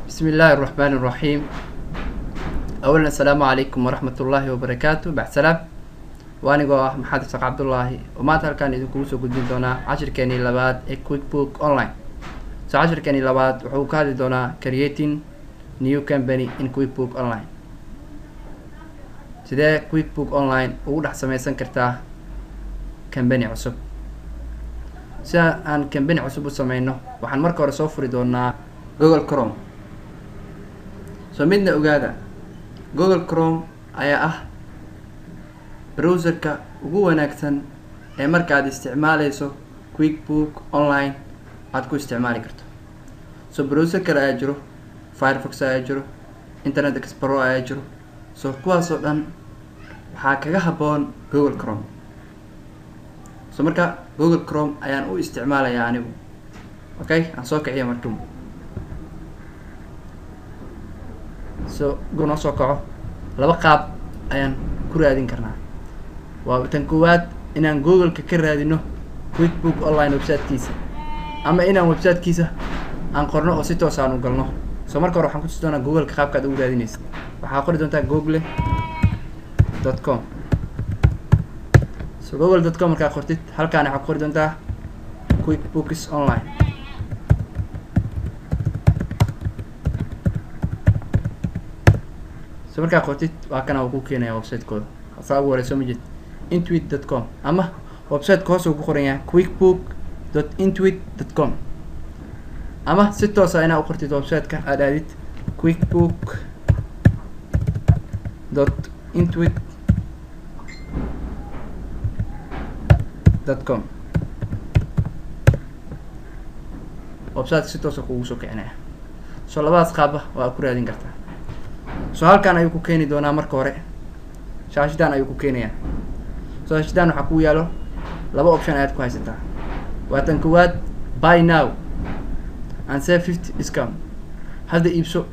بسم الله الرحمن الرحيم. أولا السلام عليكم ورحمة الله وبركاته. بعد سلام وأنا محمد ساق عبد الله وما كان إذا كوسو قدين دونا عشر كاني لباد كويك بوك أونلاين. عشر كاني لباد وحوك هذه دونا creating new company in كويك بوك أونلاين. سيدا كويك بوك أونلاين ووضح سميسان كرتا كمباني عصب. سيدا أن كمباني عصب وسمينه وحن مركو رسوفري دونا جوجل كروم. midna ogaada Google Chrome ayaa ah browserka ugu wanaagsan ee markaad isticmaalayso QuickBook Online aad ku isticmaali karto. Browser kale ayaa jiro, Firefox ayaa jiro, Internet Explorer ayaa jiro. Kuwaas oo dhan waxaa kaga habboon Google Chrome. Marka Google Chrome ayaan u isticmaalayaa anigu. Okay, aan soo kiciyo markaa. goona soo kaco laba qaab ayaan ku raadin karnaa. waa tan koowaad inaan Google-ka ka raadino QuickBook Online website-kiisa ama inaan website-kiisa aan qorno oo si toos ah u galno. marka hore waxaan ku tusi doonaa Google-ka qaabka aad ugu raadinaysid. waxaa qori doontaa google.com. google.com markaa qortid halkaan waxaa qori doontaa QuickBooks Online. markaa qortid waa kana uu ku keenaya website-kooda. asaa ugu horeyso majid intuit.com ama website-ka hoos uu ku qoran yahay quickbook.intuit.com ama si toos ah inaad u qortid website-ka aad aadid quickbook.intuit.com. website si toos ah kugu soo kicinaya. labadaas qaab waa ku raadin kartaa. halkaan ayuu ku keeni doonaa marka hore. shaashadan ayuu ku keenayaa. shaashadan waxa ku yaalo laba option aad ku haysataa. waa tan koowaad buy now and save 50 discount. hadda iibso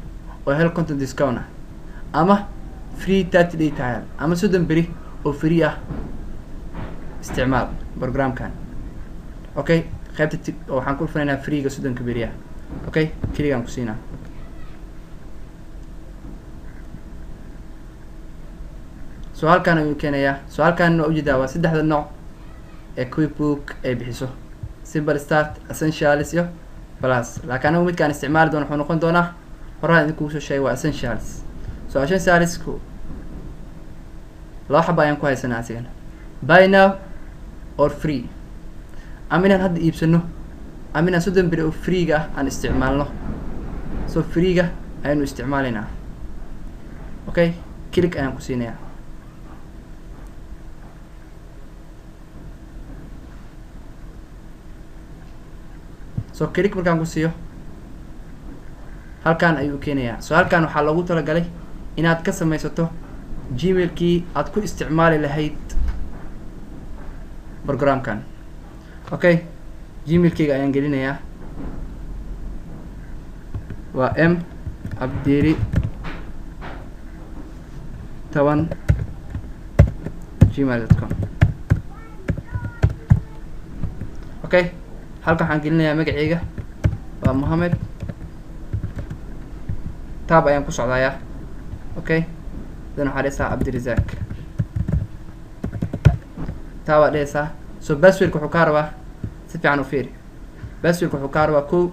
oo hel content discount ah ama free 30 day trial ama 30 beri oo free ah isticmaal programkan. okay, qaybta waxaan ku furanaynaa free-ga 30 beri ah. okay, kaliya ku siinaa. halkaan ayuu keenayaa. halkaan oo ujeedaa waa saddexda nooc ee QuickBook ay bixiso: Simple Start, Essentials iyo Plus. laakiin anigu midkaan isticmaali doono wuxuu noqon doonaa horaan idin kugu soo sheegay waa Essentials. Essentials-ku laba xabo ayaan ku haysanaa asigana: buy now or free. ama inaan hadda iibsano ama inaan 30 beri oo free-ga ah aan isticmaalno. free-ga ayaanu isticmaalaynaa. okay, click ayaan ku siinayaa. click markaan ku siiyo halkaan ayuu keenayaa. halkaan waxaa loogu talagalay inaad ka samaysato gmail-kii aad ku isticmaali lahayd programkan. okay, gmail-kayga ayaan gelinayaa. waa m.abdiri10@gmail.com. okay, halkan waxaan gelinayaa magacayga waa Mohamed. tab ayaan ku socdayaa. okay, dan waxaa dhehaysaa Cabdirazaaq. tab waa dhehaysaa. password-ka wuxuu kaa rabaa si fiican u fiiri. password-ka wuxuu kaa rabaa kow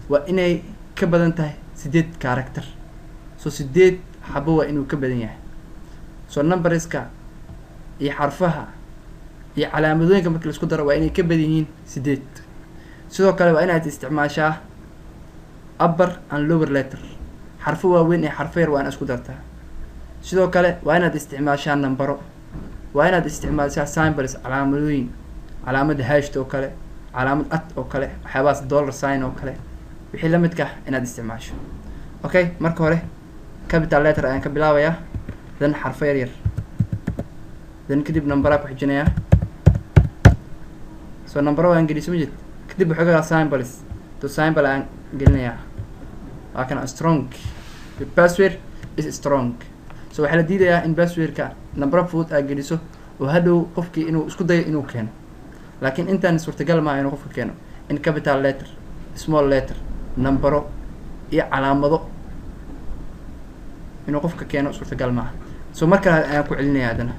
waa inay ka badan tahay 8 character. 8 xabo waa inuu ka badan yahay. numberska iyo xarfaha iyo calaamadooyinka markii la isku daro waa inay ka badan yihiin 8. sidoo kale waa inaad isticmaashaa upper and lower letter. xarfo waaweyn iyo xarfo yar waa inaad isku dartaa. sidoo kale waa inaad isticmaashaa nambaro. waa inaad isticmaashaa symbols, calaamadooyin, calaamada hash oo kale, calaamad oo kale, waxyaabahaas dollar sign oo kale, wixii la midka inaad isticmaasho. okay, marka hore capital letter ayaan ka bilaabayaa, dan xarfo yar yar, dan kadib nambara ku xijinayaa. nambaro waan geliso ma jirto. kadib wuxuu galaa symbols. symbol aan gelinayaa. waa kana strong. the password is strong. waxaa la diidayaa in password-ka nambaro fudud aad geliso oo hadhow qofkii inuu isku dayo inuu keeno. laakiin intaan suurtagal ma inuu qofka keeno in capital letter, small letter, nambaro iyo calaamado inuu qofka keeno suurtagal maaha. So mar kale ayaan ku celinaya haddana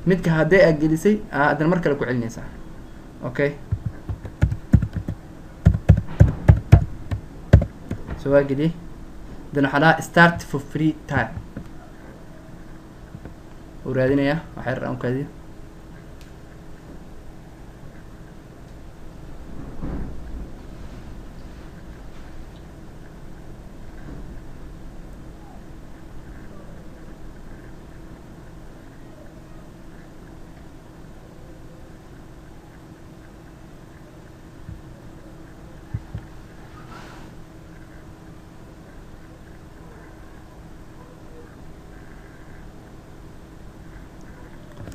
midka hadday aad gelisay haddana mar kale ku celinaysaa. Okay, so waa geliyey haddana waxaa dhahaa start for free time uu raadinayaa waxay rabaan kaadiyo.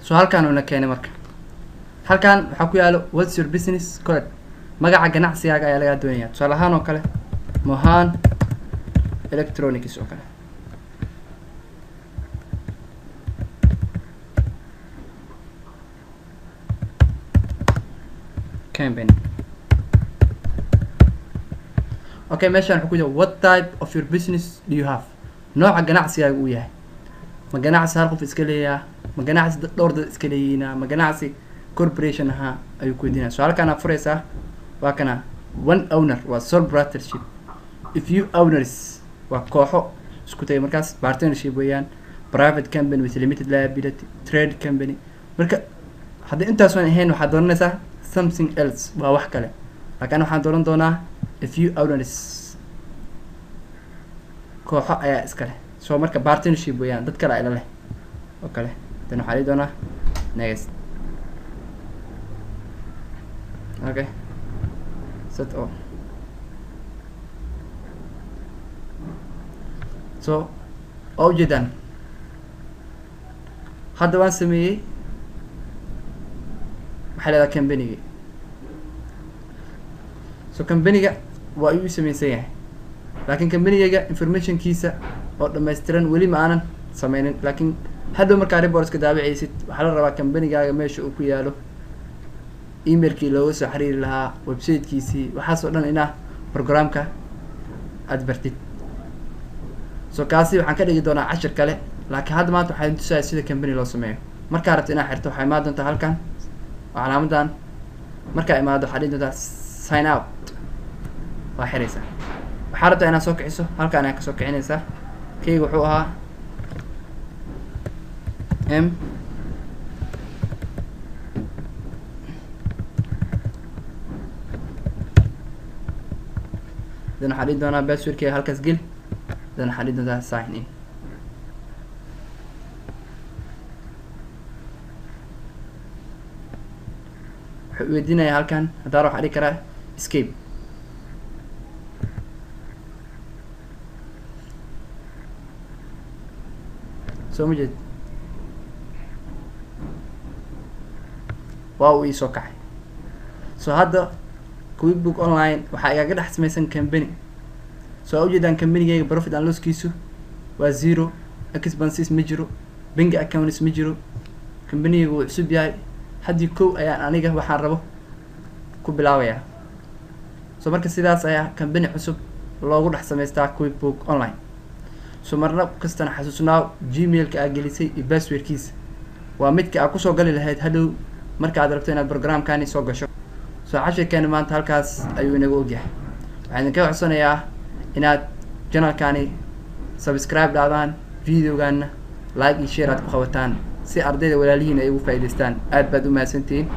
So halkaan una keenay marka halkaan waxaa ku yaalo what's your business code, magaca ganacsigaaga ayaa lagaa doonaya. tusaale ahaan oo kale Mohan Electronics oo kale company. Okay, meeshaan wuxuu ku jira what type of your business do you have, nooca ganacsigaaga uu yahay. ma ganacsi hal qof iska leeyahay, ma ganacsi dhowr dad iska leeyihiin, ma ganacsi corporation ahaa ayuu ku weydiinaya. so halkaan aad furaysaa waa kana one owner waa sole proprietorship, a few owners waa kooxo isku tagay markaas partnership weeyaan, private company with limited liability, trade company. marka haddii intaas aan ahayn waxaad dooranaysaa something else, waa wax kale. laakiin waxaan dooran doonaa a few owners, kooxo ayaa iska leh. so marka partnership weeyaan, dad kale ila leh oo kale. dan waxaa dhihi doonaa next. okay, set all. so oo ujeedaan hadda waan sameeyey waxaa leedaha company-ga. so company-ga waa ayuu samaysan yahay, laakiin company-ga informationkiisa oo dhammaystiran weli ma aanan sameynin. laakiin hadhow markaa reportska daabicaysid waxaa la rabaa company-gaaga meesha uu ku yaalo, emailkii looga soo xiriiri lahaa, websitekiisii, waxaas oo dhan inaa programka aad bartid. so kaasi waxaan ka dhigi doonaa cashir kale, laakiin hadda maanta waxaa tusaya sida company loo sameeyo. markaa rabto inaad xirto waxaa imaan doontaa halkan oo calaamadan markaa imaado waxaa dhihi doontaa sign out, waa xiraysaa. waxaa rabtaa inaad soo kiciso halkaan ayaa kasoo kicinaysaa. keyga wuxuu ahaa m dan waxaa dhihi doonaa passwordkeyga halkaas gel, dan waxaa dhihi doontaa sign in. wuxuu weydiinaya halkan haddaana waxaa dhihi karaa escape. soo ma jeed waa uu iisoo kacay. so hadda quickbook online waxaa igaga dhex samaysan company. so aa ujeedaan companygeyga profit and losskiisu waa 0, expenses ma jiro, bank accounts ma jiro, companygeyga wuu cusub yahay. haddii kow ayaan aniga waxaan rabo ku bilaabayaa. so marka sidaas ayaa company cusub loogu dhex samaystaa quickbook online. so marna kastana xasuusnaaw gmailka aad gelisay iyo passwordkiisa waa midka aad kusoo gali lahayd hadhow marka aad rabto inaad programkani soo gasho. so cashirkeena maanta halkaas ayuu inaga ogyahay. waxaan idinka codsanayaa inaad channelkani subscribe dhaadaan, videogaana like iyo share aad ku qabataan si ardayda walaalihiin ay ugu faa'iidaystaan. aad baad u mahadsantihiin.